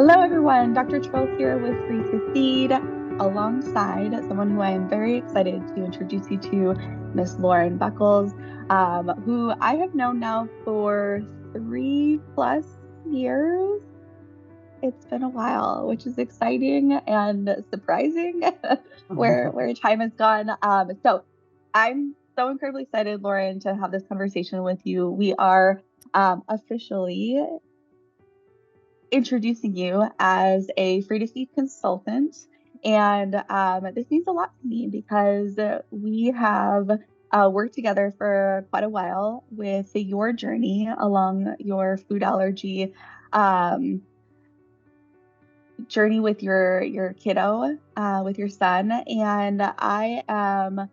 Hello, everyone. Dr. Trill here with Free to Feed, alongside someone who I am very excited to introduce you to, Miss Lauren Buckles, who I have known now for 3+ years. It's been a while, which is exciting and surprising where time has gone. So I'm so incredibly excited, Lauren, to have this conversation with you. We are officially introducing you as a free to feed consultant. And this means a lot to me because we have worked together for quite a while with your journey along your food allergy um, journey with your kiddo, with your son. And I am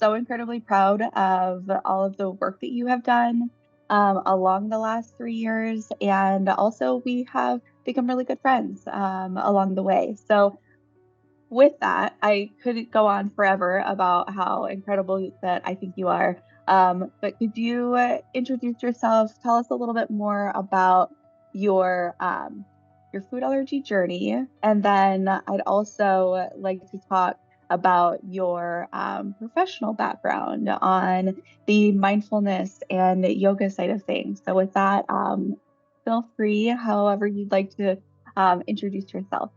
so incredibly proud of all of the work that you have done along the last 3 years. And also, we have become really good friends along the way. So, with that, I could go on forever about how incredible that I think you are. But could you introduce yourself? Tell us a little bit more about your um, your food allergy journey, and then I'd also like to talk about your professional background on the mindfulness and yoga side of things. So, with that, feel free, however you'd like to introduce yourself.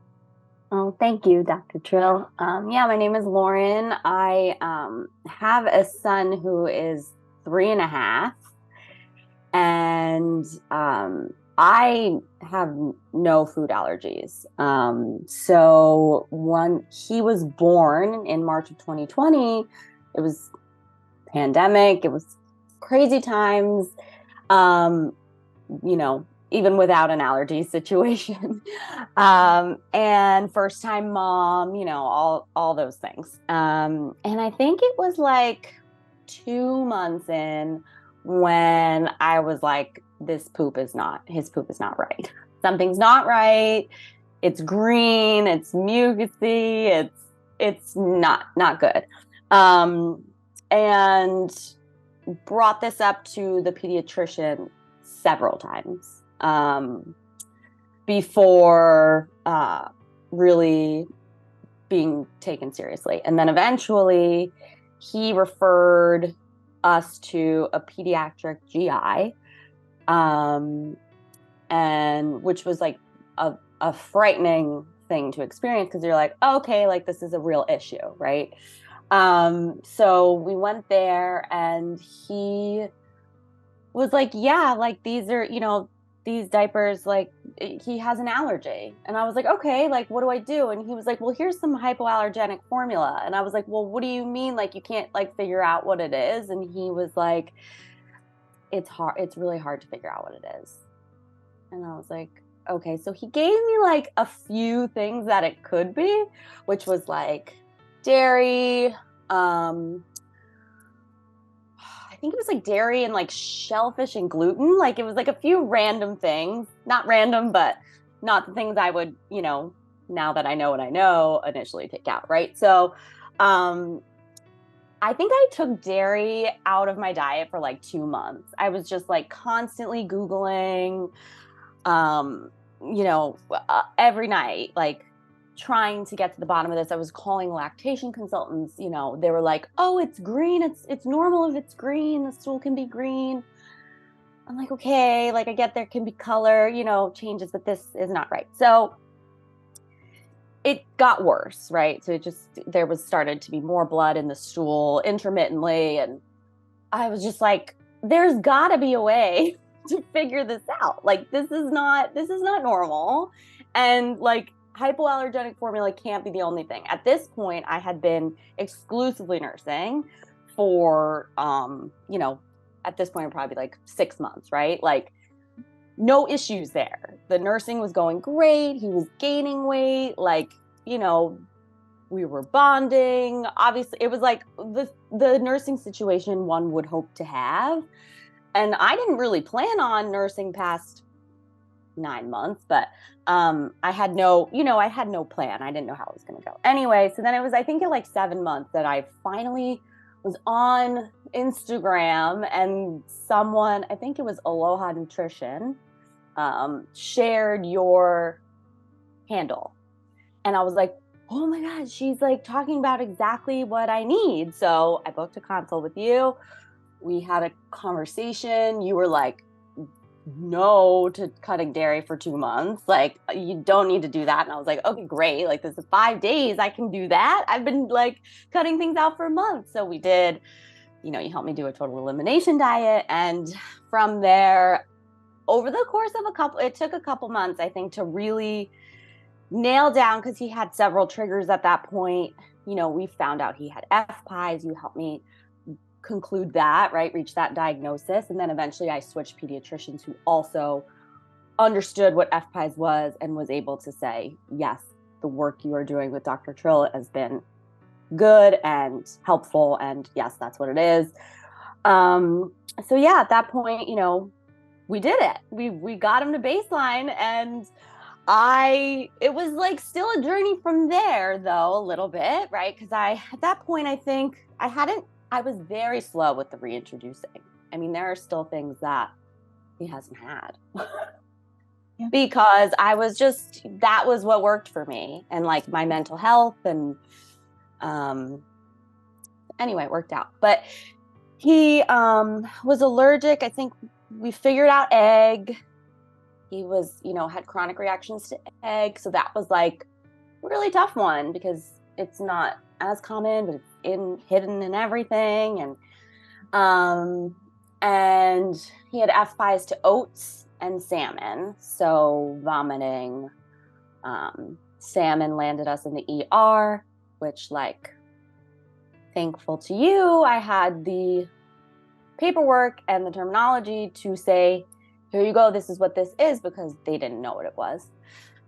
Oh, thank you, Dr. Trill. Yeah, my name is Lauren. I have a son who is 3.5, and I have no food allergies. So when he was born in March of 2020, it was pandemic. It was crazy times. Um, Even without an allergy situation. And first time mom, all those things. And I think it was like 2 months in when I was like, his poop is not right. Something's not right. It's green, it's mucusy, it's not good. Um, and brought this up to the pediatrician several times before really being taken seriously. And then eventually he referred us to a pediatric GI, and which was like a frightening thing to experience because you're like, oh, okay, like this is a real issue, right? So we went there and he was like, yeah, like these are, these diapers, like he has an allergy. And I was like, okay, like what do I do? And he was like, well, here's some hypoallergenic formula. And I was like, well, what do you mean? Like you can't like figure out what it is? And he was like, it's hard. It's really hard to figure out what it is. And I was like, okay. So he gave me like a few things that it could be, which was like dairy, I think it was like dairy and like shellfish and gluten. Like it was like a few random things, not random, but not the things I would, now that I know what I know, initially take out. Right. So, I think I took dairy out of my diet for like 2 months. I was just like constantly Googling, um, every night, like trying to get to the bottom of this. I was calling lactation consultants. They were like, "Oh, it's green. It's normal if it's green. The stool can be green." I'm like, "Okay, like I get there can be color, changes, but this is not right." So it got worse, right? So there was started to be more blood in the stool intermittently, and I was just like, "There's got to be a way to figure this out. Like this is not normal." And like hypoallergenic formula can't be the only thing. At this point, I had been exclusively nursing for at this point probably like 6 months, right? Like no issues there. The nursing was going great. He was gaining weight, like, we were bonding. Obviously, it was like the nursing situation one would hope to have. And I didn't really plan on nursing past 9 months, but I had no plan. I didn't know how it was going to go. Anyway, so then it was, I think, at like 7 months that I finally was on Instagram and someone, I think it was Aloha Nutrition, shared your handle. And I was like, oh my God, she's like talking about exactly what I need. So I booked a consult with you. We had a conversation. You were like, no to cutting dairy for 2 months. Like, you don't need to do that. And I was like, okay, great. Like, this is 5 days. I can do that. I've been like cutting things out for months. So we did, you helped me do a total elimination diet. And from there, over the course of it took a couple months, I think, to really nail down, because he had several triggers at that point. We found out he had FPIES. You helped me conclude that, right? Reach that diagnosis. And then eventually I switched pediatricians who also understood what FPIES was and was able to say, yes, the work you are doing with Dr. Trill has been good and helpful. And yes, that's what it is. So yeah, at that point, we did it. We got him to baseline, and it was like still a journey from there, though, a little bit, right? Because at that point, I think I was very slow with the reintroducing. I mean, there are still things that he hasn't had. Yeah. Because that was what worked for me, and like my mental health, and anyway, it worked out. But he was allergic. I think we figured out egg. He was, had chronic reactions to egg. So that was like a really tough one, because it's not as common, but it's hidden in everything. And he had FPIES to oats and salmon. So vomiting. Salmon landed us in the ER, which, like, thankful to you, I had the paperwork and the terminology to say, here you go, this is what this is, because they didn't know what it was,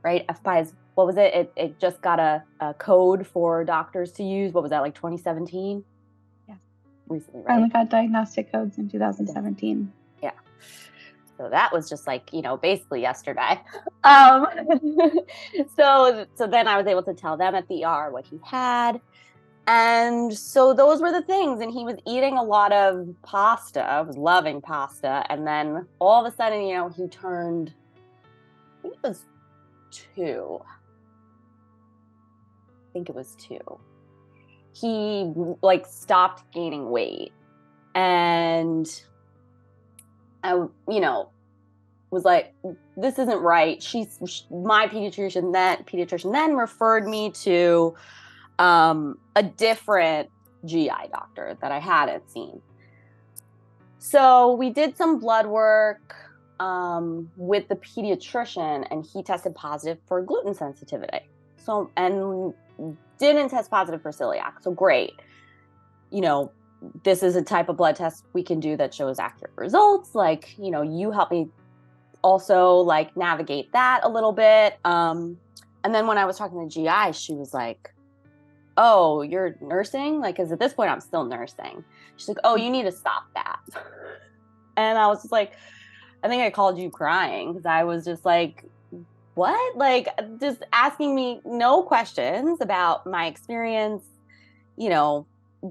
right? FPIES, what was it? It just got a code for doctors to use. What was that, like 2017? Yeah. Recently, right? Finally got diagnostic codes in 2017. Yeah. So that was just like, basically yesterday. So then I was able to tell them at the ER what he had. And so those were the things. And he was eating a lot of pasta. I was loving pasta. And then all of a sudden, he turned, I think it was 2. I think it was 2. He like stopped gaining weight. And I, was like, this isn't right. My pediatrician then referred me to a different GI doctor that I hadn't seen. So we did some blood work with the pediatrician, and he tested positive for gluten sensitivity. So, and didn't test positive for celiac. So great. This is a type of blood test we can do that shows accurate results. Like, you help me also like navigate that a little bit. And then when I was talking to GI, she was like, oh, you're nursing? Like, because at this point I'm still nursing. She's like, oh, you need to stop that. And I was just like, I think I called you crying, because I was just like, what? Like, just asking me no questions about my experience,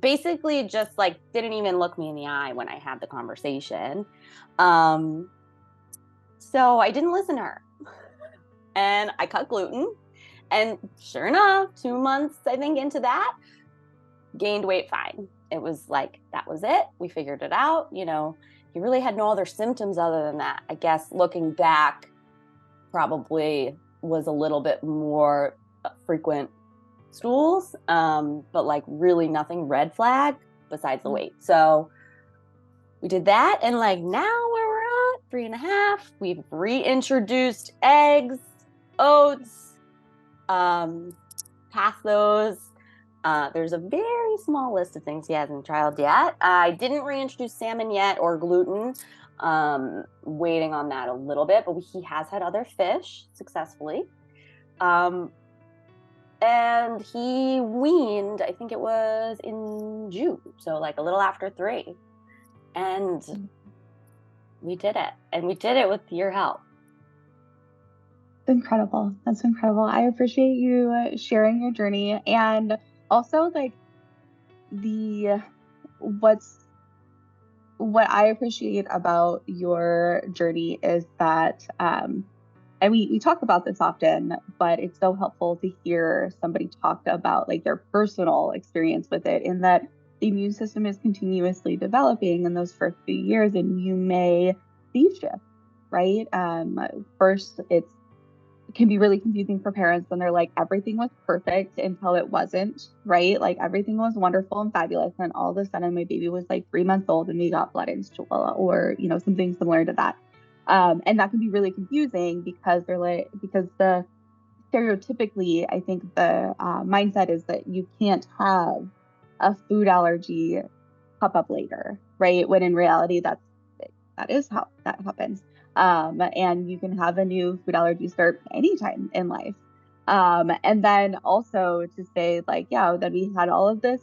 basically just like didn't even look me in the eye when I had the conversation. So I didn't listen to her, and I cut gluten. And sure enough, 2 months, I think, into that, gained weight fine. It was like, that was it. We figured it out. He really had no other symptoms other than that. I guess looking back, probably was a little bit more frequent stools, but like really nothing red flag besides the weight. So we did that. And like now where we're at, 3.5, we've reintroduced eggs, oats, past those. There's a very small list of things he hasn't trialed yet. I didn't reintroduce salmon yet, or gluten. Waiting on that a little bit, but he has had other fish successfully. And he weaned, I think it was in June, so like a little after 3. And we did it. And we did it with your help. Incredible. That's incredible. I appreciate you sharing your journey, and also like what's what I appreciate about your journey is that, and we talk about this often, but it's so helpful to hear somebody talk about like their personal experience with it, in that the immune system is continuously developing in those first few years, and you may see shifts, right? First, it can be really confusing for parents when they're like, everything was perfect until it wasn't, right? Like everything was wonderful and fabulous. And all of a sudden my baby was like 3 months old and we got blood in stool, or, something similar to that. And that can be really confusing because the stereotypically, I think the mindset is that you can't have a food allergy pop up later, right? When in reality, that is how that happens. And you can have a new food allergy start anytime in life. And then also to say like, yeah, that we had all of this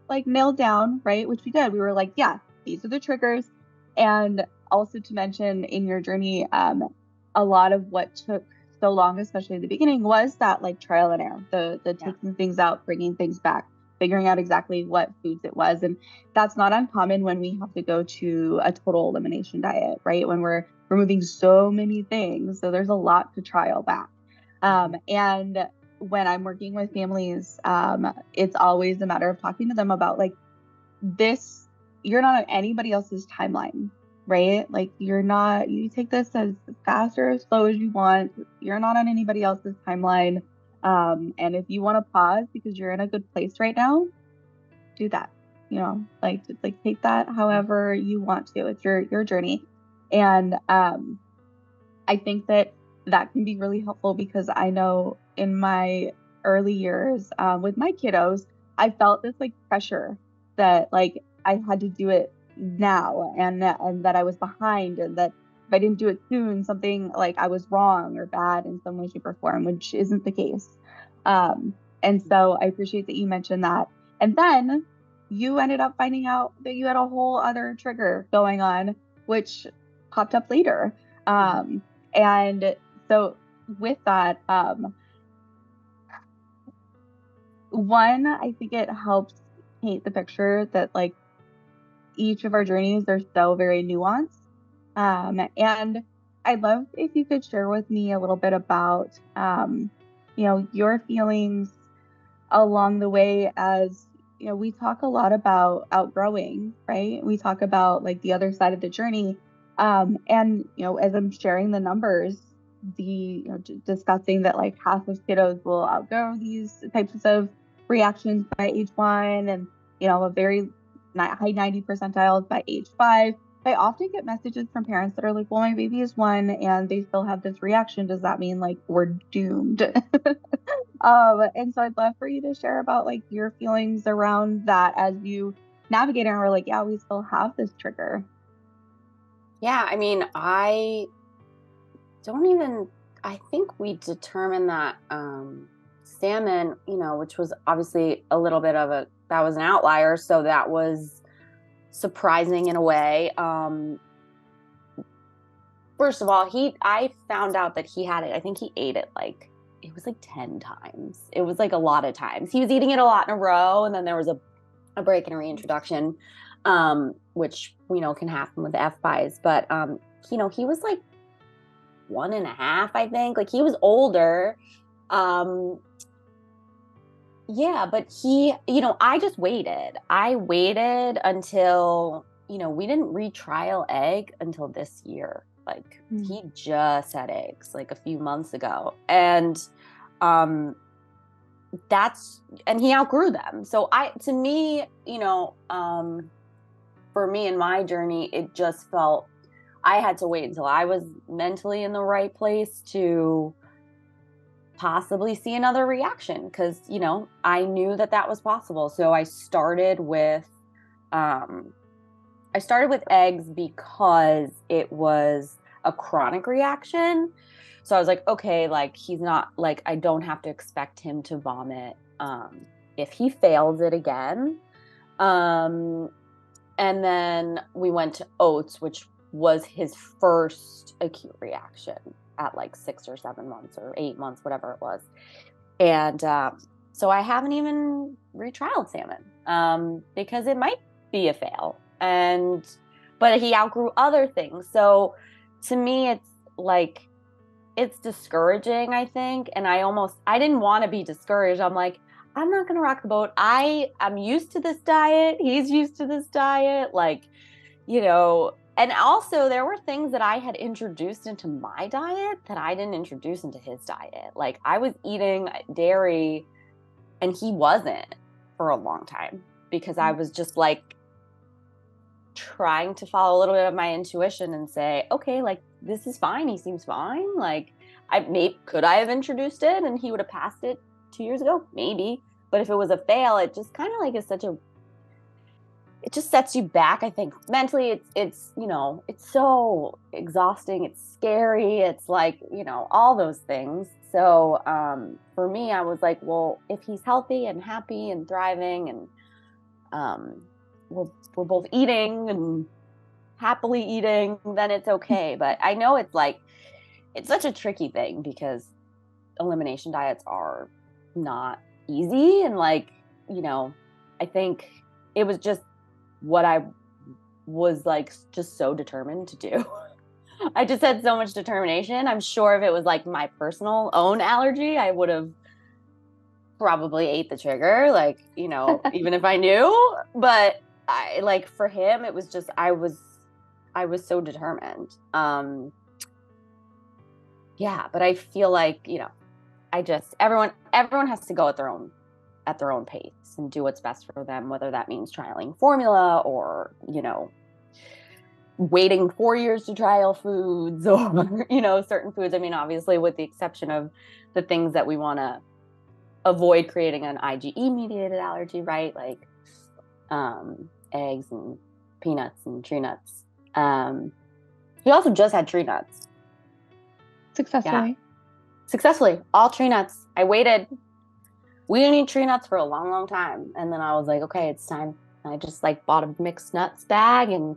like nailed down, right? Which we did. We were like, yeah, these are the triggers. And also to mention in your journey, a lot of what took so long, especially in the beginning, was that like trial and error, the taking things out, bringing things back, figuring out exactly what foods it was. And that's not uncommon when we have to go to a total elimination diet, right? When we're removing so many things. So there's a lot to trial back. And when I'm working with families, it's always a matter of talking to them about like this, you're not on anybody else's timeline, right? Like you take this as fast or as slow as you want. You're not on anybody else's timeline. And if you want to pause because you're in a good place right now, do that. Like just like take that however you want to. It's your journey. And I think that can be really helpful because I know in my early years with my kiddos, I felt this like pressure that like I had to do it now, and that I was behind, and that if I didn't do it soon, something like I was wrong or bad in some way, shape, or form, which isn't the case. And so I appreciate that you mentioned that. And then you ended up finding out that you had a whole other trigger going on, which popped up later. And so with that, one, I think it helps paint the picture that like each of our journeys are so very nuanced. And I'd love if you could share with me a little bit about, your feelings along the way. As we talk a lot about outgrowing, right? We talk about like the other side of the journey. And as I'm sharing the numbers, discussing that like half of kiddos will outgrow these types of reactions by age 1, and a very high 90 percentiles by age 5. I often get messages from parents that are like, well, my baby is 1 and they still have this reaction. Does that mean like we're doomed? And so I'd love for you to share about like your feelings around that as you navigate, and we're like, yeah, we still have this trigger. Yeah, I mean, I think we determined that salmon, which was obviously a little bit of that was an outlier. So that was surprising in a way. First of all, I found out that he had it. I think he ate it like, it was like 10 times. It was like a lot of times. He was eating it a lot in a row. And then there was a break and a reintroduction, which, can happen with FPIES. But, he was like 1.5, I think. Like he was older. Yeah, but I just waited. I waited until, we didn't retrial egg until this year. Like he just had eggs like a few months ago. And and he outgrew them. So to me, for me in my journey, it just felt I had to wait until I was mentally in the right place to possibly see another reaction, because I knew that was possible. So I started with eggs because it was a chronic reaction. So I was like, okay, like he's not like, I don't have to expect him to vomit if he fails it again. And then we went to oats, which was his first acute reaction at like 6 or 7 months or 8 months, whatever it was. And so I haven't even retrialed salmon because it might be a fail. And but he outgrew other things. So to me, it's like, it's discouraging, I think. And I didn't want to be discouraged. I'm like, I'm not going to rock the boat. I'm used to this diet. He's used to this diet. Like, and also there were things that I had introduced into my diet that I didn't introduce into his diet. Like, I was eating dairy and he wasn't for a long time because I was just like trying to follow a little bit of my intuition and say, okay, like, this is fine. He seems fine. Like, could I have introduced it and he would have passed it 2 years ago? Maybe. But if it was a fail, it just kind of like is it just sets you back. I think mentally it's so exhausting. It's scary. It's like, all those things. So for me, I was like, well, if he's healthy and happy and thriving and we're both eating and happily eating, then it's okay. But I know it's such a tricky thing because elimination diets are not easy. And I think it was just what I was like just so determined to do. I just had so much determination. I'm sure if it was like my personal own allergy, I would have probably ate the trigger, even if I knew. But for him, it was just, I was so determined. Yeah, but I feel like, everyone has to go at their own pace and do what's best for them, whether that means trialing formula or, waiting 4 years to trial foods or, certain foods. I mean, obviously with the exception of the things that we want to avoid creating an IgE mediated allergy, right? Like, eggs and peanuts and tree nuts. He also just had tree nuts. Successfully. Yeah. Successfully. All tree nuts. I waited. We didn't eat tree nuts for a long, long time. And then I was like, okay, it's time. And I just bought a mixed nuts bag and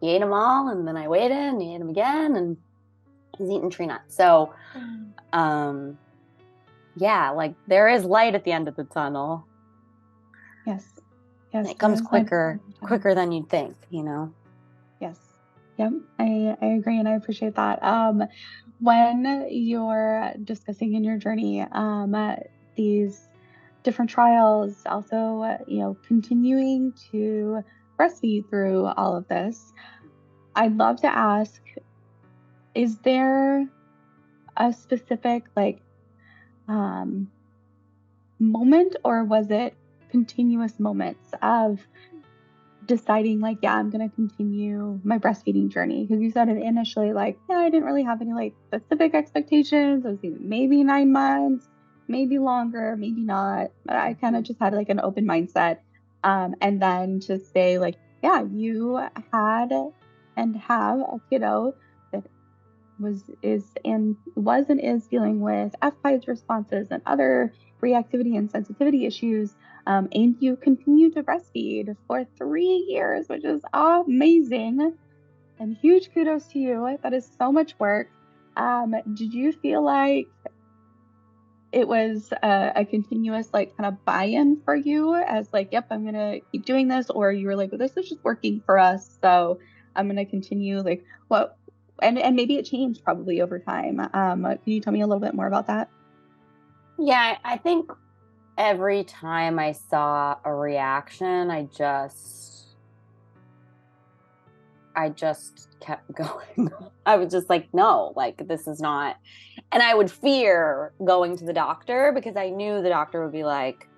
he ate them all. And then I waited and he ate them again and he's eating tree nuts. So, yeah, there is light at the end of the tunnel. Yes. Yes. It comes quicker than you'd think, Yes. Yep. I agree. And I appreciate that. When you're discussing in your journey, these different trials, also, continuing to breastfeed through all of this, I'd love to ask, is there a specific moment, or was it continuous moments of deciding I'm going to continue my breastfeeding journey? Because you said it initially, I didn't really have any specific expectations. I was thinking maybe 9 months, maybe longer, maybe not. But I kind of just had an open mindset. And then to say yeah, you had and have a kiddo that was and is dealing with F5 responses and other reactivity and sensitivity issues. And you continue to breastfeed for 3 years, which is amazing. And huge kudos to you. That is so much work. Did you feel like it was a continuous kind of buy-in for you as yep, I'm going to keep doing this? Or you were like, well, this is just working for us, so I'm going to continue what? And maybe it changed probably over time. Can you tell me a little bit more about that? Yeah, I think every time I saw a reaction, I just kept going. I was just like, no, this is not. And I would fear going to the doctor because I knew the doctor would be like,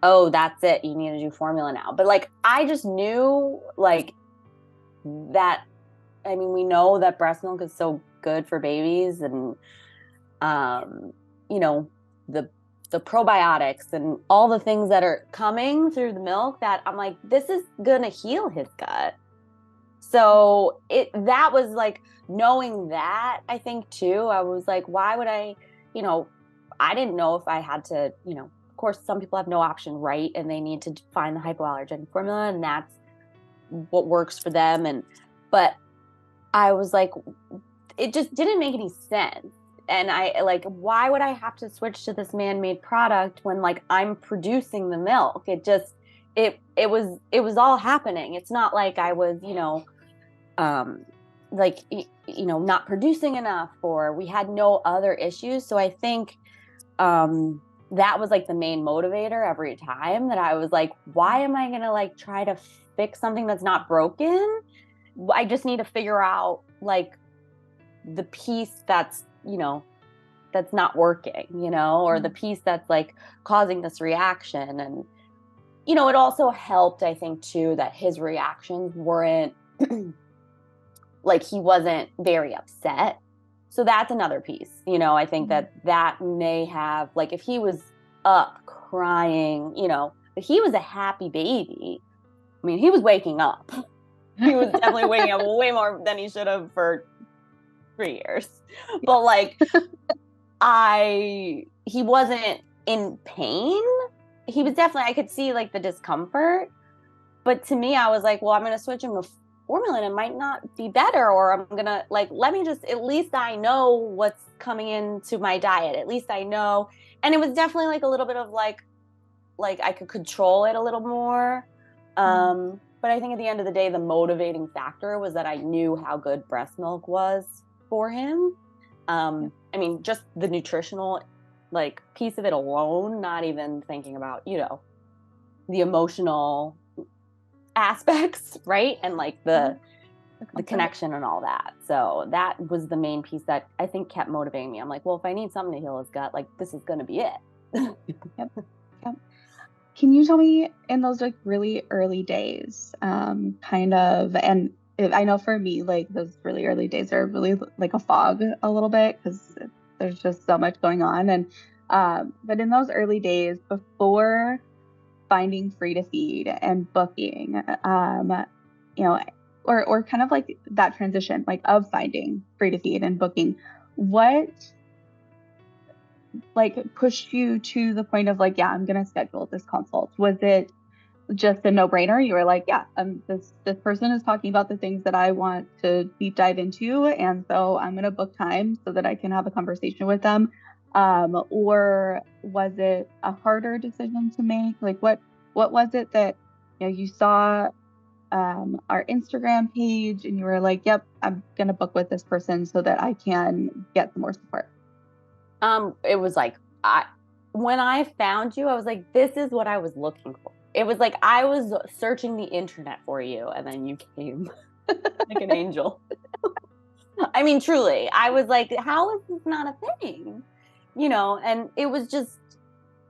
oh, that's it. You need to do formula now. But I just knew that, I mean, we know that breast milk is so good for babies and, the probiotics and all the things that are coming through the milk that I'm like, this is going to heal his gut. So that was knowing that, I think too, I was like, why would I didn't know if I had to, of course, some people have no option, right? And they need to find the hypoallergenic formula and that's what works for them. But I was like, it just didn't make any sense. And I why would I have to switch to this man-made product when I'm producing the milk? It just, it was all happening. It's not like I was, like, not producing enough, or we had no other issues. So I think that was like the main motivator every time, that I was like, why am I going to like try to fix something that's not broken? I just need to figure out like the piece that's, that's not working, or the piece that's like causing this reaction. And, it also helped, I think, too, that his reactions weren't like, he wasn't very upset. So that's another piece, I think that may have, like, if he was up crying, but he was a happy baby. I mean, he was waking up. He was definitely waking up way more than he should have for 3 years. But like, he wasn't in pain. He was definitely, I could see like the discomfort. But to me, I was like, well, I'm going to switch him to formula and it might not be better, or I'm going to like, let me just, at least I know what's coming into my diet. At least I know. And it was definitely like a little bit of like I could control it a little more. But I think at the end of the day, the motivating factor was that I knew how good breast milk was for him. I mean, just the nutritional like piece of it alone, not even thinking about, the emotional aspects, right? And like the connection and all that. So that was the main piece that I think kept motivating me. I'm like, well, if I need something to heal his gut, like this is going to be it. Yep. Can you tell me, in those like really early days, kind of, and I know for me, like those really early days are really like a fog a little bit, because there's just so much going on. And but in those early days before finding Free to Feed and booking, or kind of like that transition, like of finding Free to Feed and booking, what like pushed you to the point of like, yeah, I'm gonna schedule this consult? Was it just a no-brainer? You were like, yeah, this person is talking about the things that I want to deep dive into, and so I'm gonna book time so that I can have a conversation with them. Or was it a harder decision to make? Like, what was it that you saw our Instagram page and you were like, yep, I'm gonna book with this person so that I can get some more support? It was like, when I found you, I was like, this is what I was looking for. It was like I was searching the internet for you, and then you came like an angel. I mean, truly, I was like, how is this not a thing? And it was just,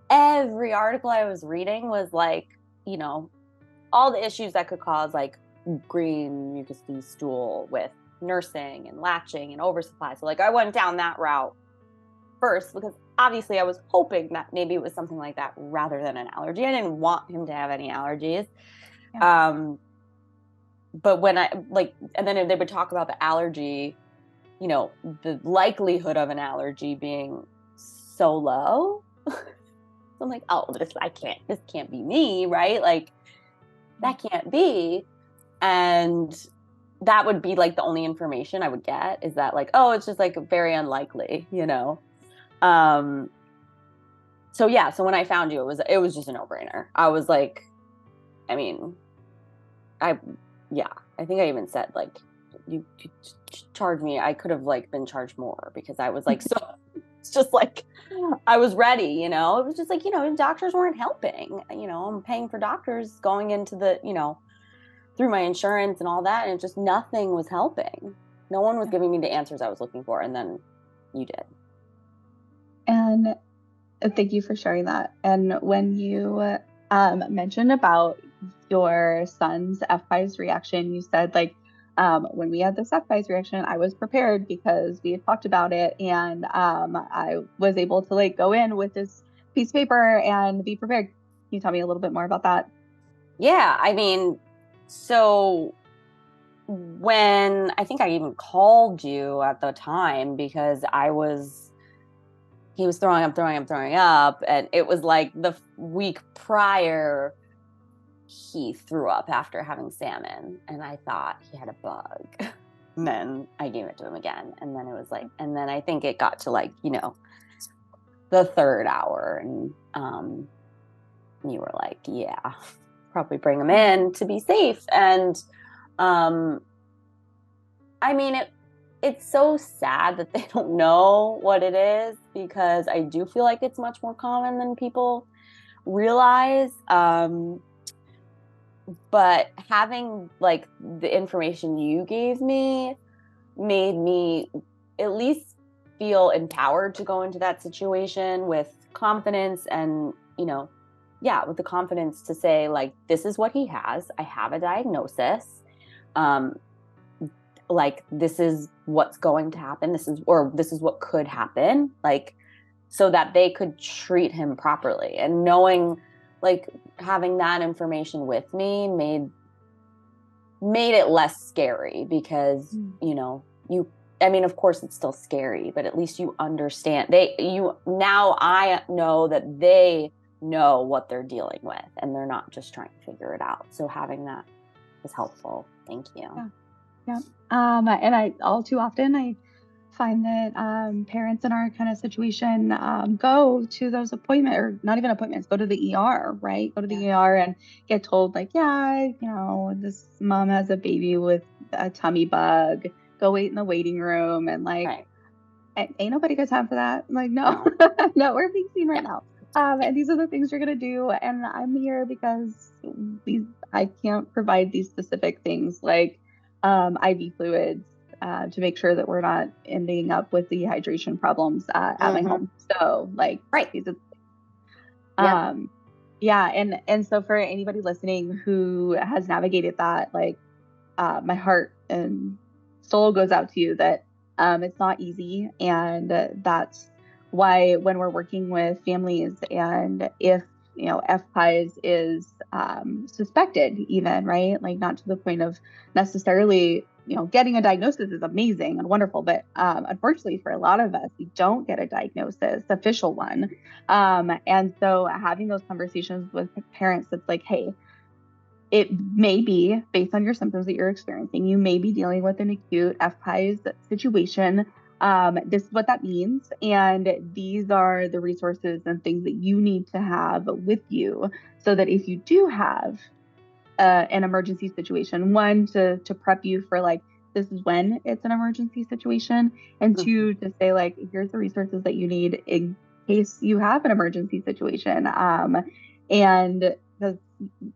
every article I was reading was like, all the issues that could cause like green mucus stool with nursing and latching and oversupply. So like I went down that route first, because obviously I was hoping that maybe it was something like that rather than an allergy. I didn't want him to have any allergies. Yeah. But when and then they would talk about the allergy, the likelihood of an allergy being so low. So I'm like, oh, this can't be me, right? Like that can't be. And that would be like the only information I would get, is that like, oh, it's just like very unlikely, So yeah, so when I found you, it was just a no-brainer. I was like, I mean, I think I even said like, you charge me. I could have like been charged more, because I was like, so it's just like, I was ready, it was just like, doctors weren't helping, I'm paying for doctors going into the, through my insurance and all that. And just nothing was helping. No one was giving me the answers I was looking for. And then you did. And thank you for sharing that. And when you mentioned about your son's F-Pies reaction, you said like, when we had this F-Pies reaction, I was prepared because we had talked about it, and I was able to like go in with this piece of paper and be prepared. Can you tell me a little bit more about that? Yeah, I mean, so when I think I even called you at the time, because he was throwing up. And it was like the week prior, he threw up after having salmon, and I thought he had a bug. And then I gave it to him again. And then it was like, and then I think it got to like, the third hour, and you were like, yeah, probably bring him in to be safe. And I mean, it's so sad that they don't know what it is, because I do feel like it's much more common than people realize. But having like the information you gave me made me at least feel empowered to go into that situation with confidence, and, yeah, with the confidence to say, like, this is what he has. I have a diagnosis. Um, like, this is what's going to happen. This is what could happen. Like, so that they could treat him properly. And knowing, like, having that information with me made it less scary, because I mean, of course it's still scary, but at least you understand. Now I know that they know what they're dealing with, and they're not just trying to figure it out. So having that is helpful. Thank you. Yeah. Yeah. And all too often I find that parents in our kind of situation go to those appointments, or not even appointments, go to the ER, right? Go to the ER and get told, like, yeah, this mom has a baby with a tummy bug. Go wait in the waiting room. And like, Right. ain't nobody got time for that. I'm like, no, no, we're being seen right now. And these are the things you're going to do. And I'm here because I can't provide these specific things like IV fluids to make sure that we're not ending up with dehydration problems at my home. So like, right. These are, yeah. And so for anybody listening who has navigated that, like, my heart and soul goes out to you, that it's not easy. And that's why when we're working with families, and if FPIES is suspected, even, right, like, not to the point of necessarily getting a diagnosis is amazing and wonderful, but unfortunately for a lot of us, we don't get a diagnosis, official one. And so having those conversations with parents, it's like, hey, it may be based on your symptoms that you're experiencing. You may be dealing with an acute FPIES situation. This is what that means. And these are the resources and things that you need to have with you, so that if you do have an emergency situation, one, to prep you for, like, this is when it's an emergency situation, and two, to say, like, here's the resources that you need in case you have an emergency situation. And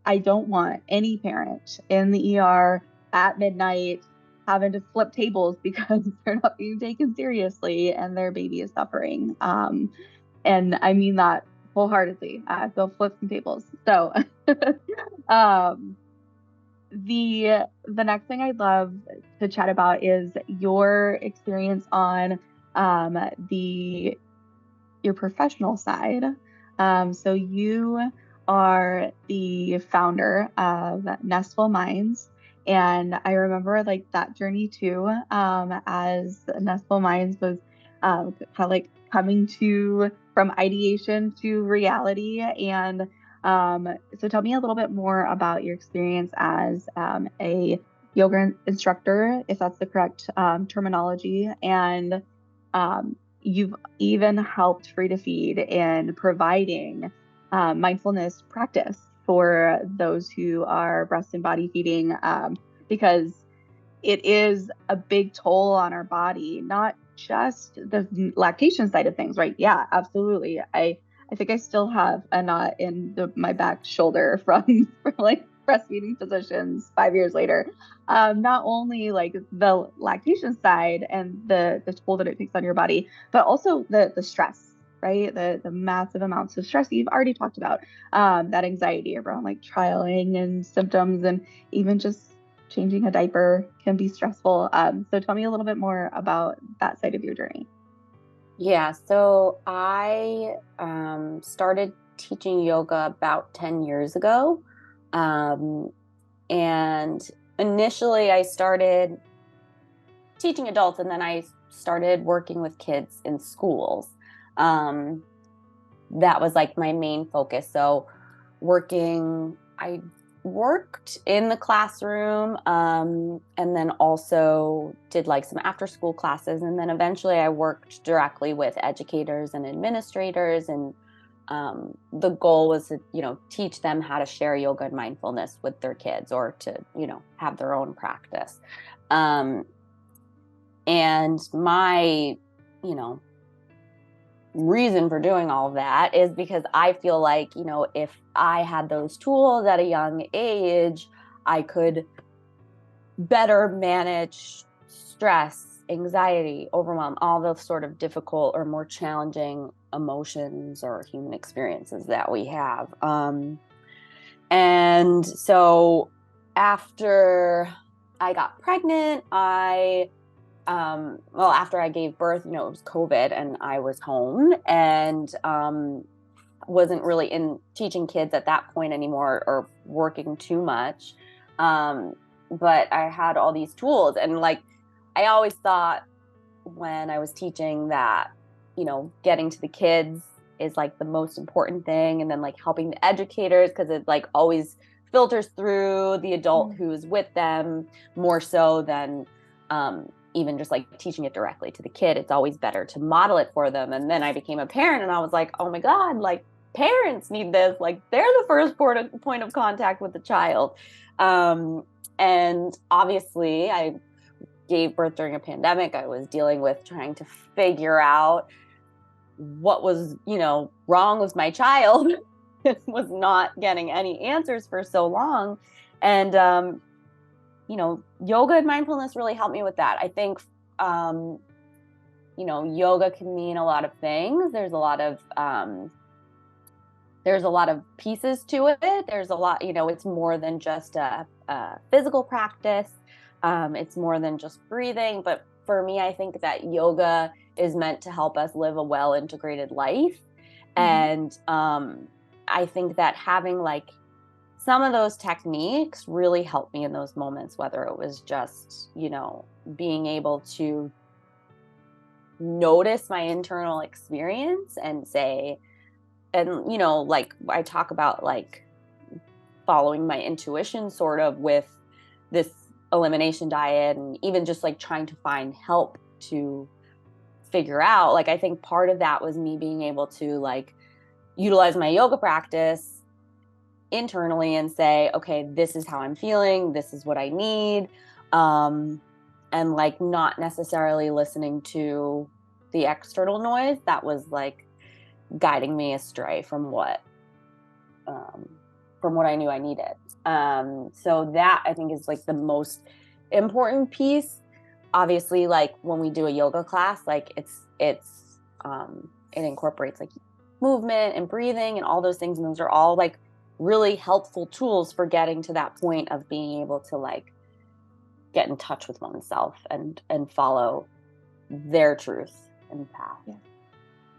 I don't want any parent in the ER at midnight having to flip tables because they're not being taken seriously and their baby is suffering. And I mean that wholeheartedly. Go flip some tables. So the next thing I'd love to chat about is your experience on your professional side. So you are the founder of Nestful Minds. And I remember, like, that journey too, as Nestful Minds was kind of like coming from ideation to reality. And so tell me a little bit more about your experience as a yoga instructor, if that's the correct terminology. And you've even helped Free to Feed in providing mindfulness practice for those who are breast and body feeding, because it is a big toll on our body, not just the lactation side of things, right? Yeah, absolutely. I think I still have a knot in my back shoulder from like breastfeeding positions 5 years later. Not only like the lactation side and the toll that it takes on your body, but also the stress, right? The massive amounts of stress that you've already talked about, that anxiety around like trialing and symptoms, and even just changing a diaper can be stressful. So tell me a little bit more about that side of your journey. Yeah, so I started teaching yoga about 10 years ago. And initially I started teaching adults, and then I started working with kids in schools. That was like my main focus. So I worked in the classroom, and then also did like some after school classes. And then eventually I worked directly with educators and administrators. And the goal was to, teach them how to share yoga and mindfulness with their kids, or to, have their own practice. And my, you know, reason for doing all of that is because I feel like, you know, if I had those tools at a young age, I could better manage stress, anxiety, overwhelm, all those sort of difficult or more challenging emotions or human experiences that we have. And so after I got pregnant, after I gave birth, you know, it was COVID and I was home and wasn't really in teaching kids at that point anymore or working too much. But I had all these tools, and like I always thought when I was teaching that, you know, getting to the kids is like the most important thing, and then like helping the educators, because it like always filters through the adult who's with them more so than even just like teaching it directly to the kid. It's always better to model it for them. And then I became a parent and I was like, oh my God, like parents need this. Like they're the first point of contact with the child. And obviously I gave birth during a pandemic. I was dealing with trying to figure out what was, you know, wrong with my child. Was not getting any answers for so long. And, you know, yoga and mindfulness really helped me with that. I think, you know, yoga can mean a lot of things. There's a lot of pieces to it. There's a lot, you know, it's more than just a physical practice. It's more than just breathing. But for me, I think that yoga is meant to help us live a well-integrated life. And I think that having like some of those techniques really helped me in those moments, whether it was just, you know, being able to notice my internal experience and say, and, you know, like I talk about like following my intuition sort of with this elimination diet, and even just like trying to find help to figure out, like, I think part of that was me being able to like utilize my yoga practice internally and say, okay, this is how I'm feeling. This is what I need. And like not necessarily listening to the external noise that was like guiding me astray from what I knew I needed. So that I think is like the most important piece. Obviously, like when we do a yoga class, like it incorporates like movement and breathing and all those things. And those are all like really helpful tools for getting to that point of being able to like get in touch with oneself and follow their truth and path. Yeah.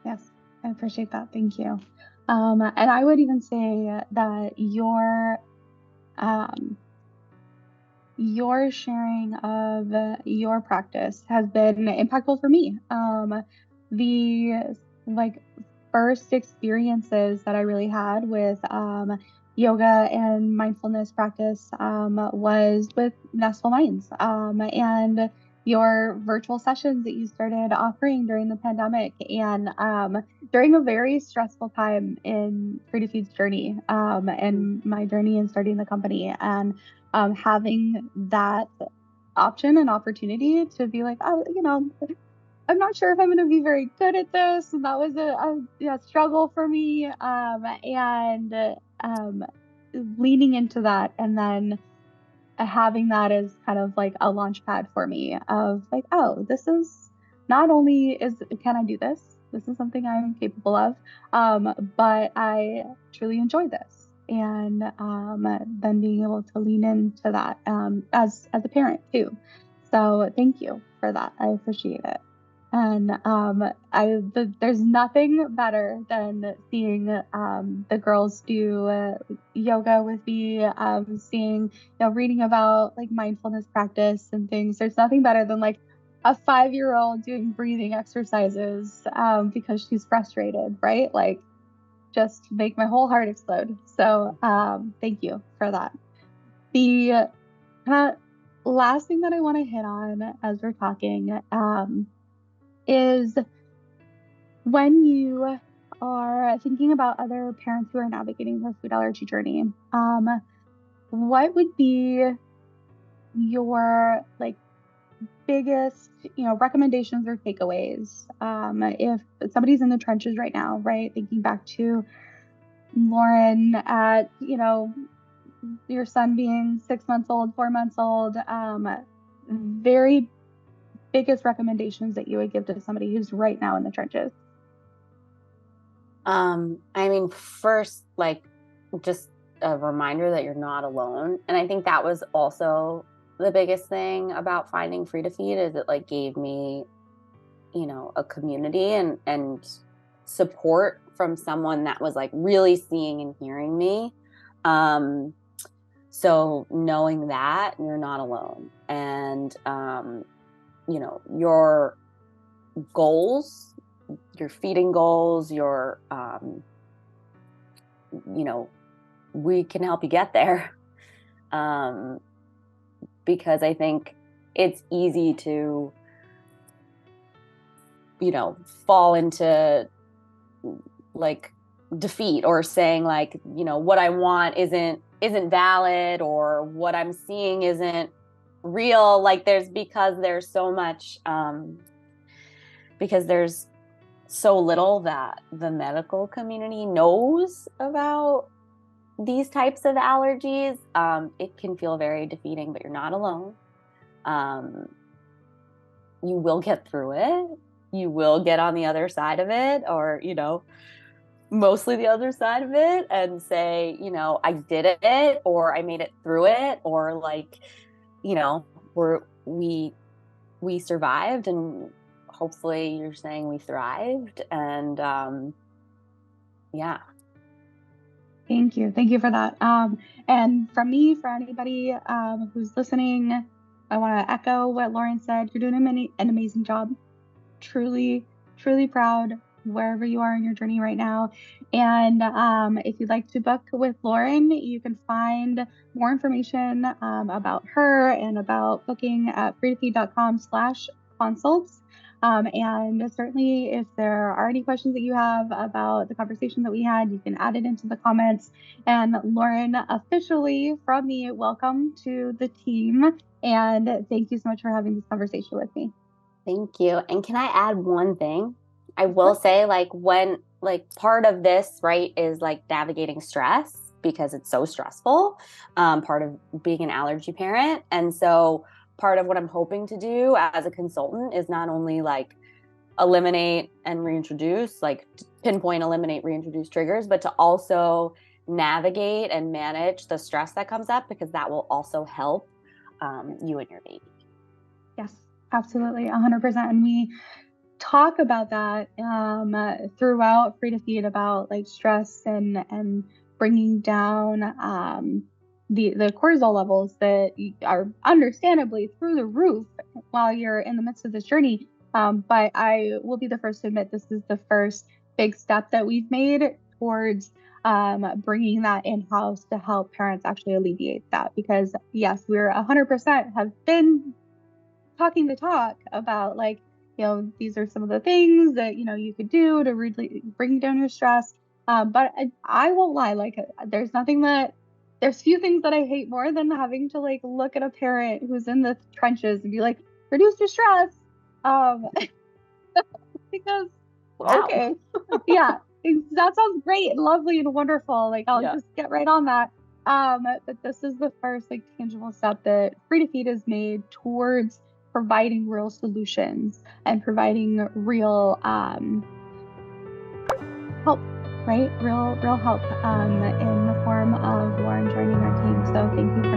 Yes, I appreciate that. Thank you. And I would even say that your sharing of your practice has been impactful for me. The like first experiences that I really had with yoga and mindfulness practice was with Nestful Minds and your virtual sessions that you started offering during the pandemic and during a very stressful time in Free to Feed's journey and my journey in starting the company. And having that option and opportunity to be like, oh, you know, I'm not sure if I'm going to be very good at this. And that was a struggle for me. And leaning into that and then having that as kind of like a launch pad for me of like, oh, this is not only can I do this? This is something I'm capable of, but I truly enjoy this. And then being able to lean into that as a parent too. So thank you for that. I appreciate it. And there's nothing better than seeing the girls do yoga with me, seeing, reading about like mindfulness practice and things. There's nothing better than like a 5-year-old doing breathing exercises because she's frustrated, right? Like just make my whole heart explode. So thank you for that. The last thing that I want to hit on as we're talking is when you are thinking about other parents who are navigating their food allergy journey, what would be your like biggest, recommendations or takeaways, if somebody's in the trenches right now, right? Thinking back to Lauren at, your son being 6 months old, 4 months old, very biggest recommendations that you would give to somebody who's right now in the trenches? I mean, first, like, just a reminder that you're not alone. And I think that was also the biggest thing about finding Free to Feed, is it like gave me, a community and support from someone that was like really seeing and hearing me. So knowing that you're not alone, and your goals, your feeding goals, we can help you get there. Because I think it's easy to, fall into like defeat, or saying like, what I want isn't valid, or what I'm seeing isn't real. Like because there's so much, because there's so little that the medical community knows about these types of allergies. It can feel very defeating, but you're not alone. You will get through it. You will get on the other side of it, or, mostly the other side of it, and say, I did it, or I made it through it, or like, we survived, and hopefully you're saying we thrived. And yeah. Thank you. Thank you for that. And from me, for anybody who's listening, I want to echo what Lauren said. You're doing an amazing job. Truly, truly proud wherever you are in your journey right now. And if you'd like to book with Lauren, you can find more information about her and about booking at freetofeed.com/consults. And certainly, if there are any questions that you have about the conversation that we had, you can add it into the comments. And Lauren, officially from me, welcome to the team. And thank you so much for having this conversation with me. Thank you. And can I add one thing? I will say, like, when, like, part of this, right, is like navigating stress, because it's so stressful, part of being an allergy parent. And so part of what I'm hoping to do as a consultant is not only like eliminate and reintroduce, like pinpoint, eliminate, reintroduce triggers, but to also navigate and manage the stress that comes up, because that will also help you and your baby. Yes, absolutely. 100%. And we talk about that throughout Free to Feed, about like stress and bringing down the cortisol levels that are understandably through the roof while you're in the midst of this journey. But I will be the first to admit, this is the first big step that we've made towards bringing that in-house to help parents actually alleviate that. Because yes, we're 100% have been talking the talk about like, these are some of the things that, you could do to really bring down your stress. But I won't lie, like there's few things that I hate more than having to like look at a parent who's in the trenches and be like, reduce your stress. Because, wow. Okay, yeah, that sounds great and lovely and wonderful. Like I'll just get right on that. But this is the first like tangible step that Free to Feed has made towards providing real solutions and providing real help, right? Real help in the form of Lauren joining our team. So thank you for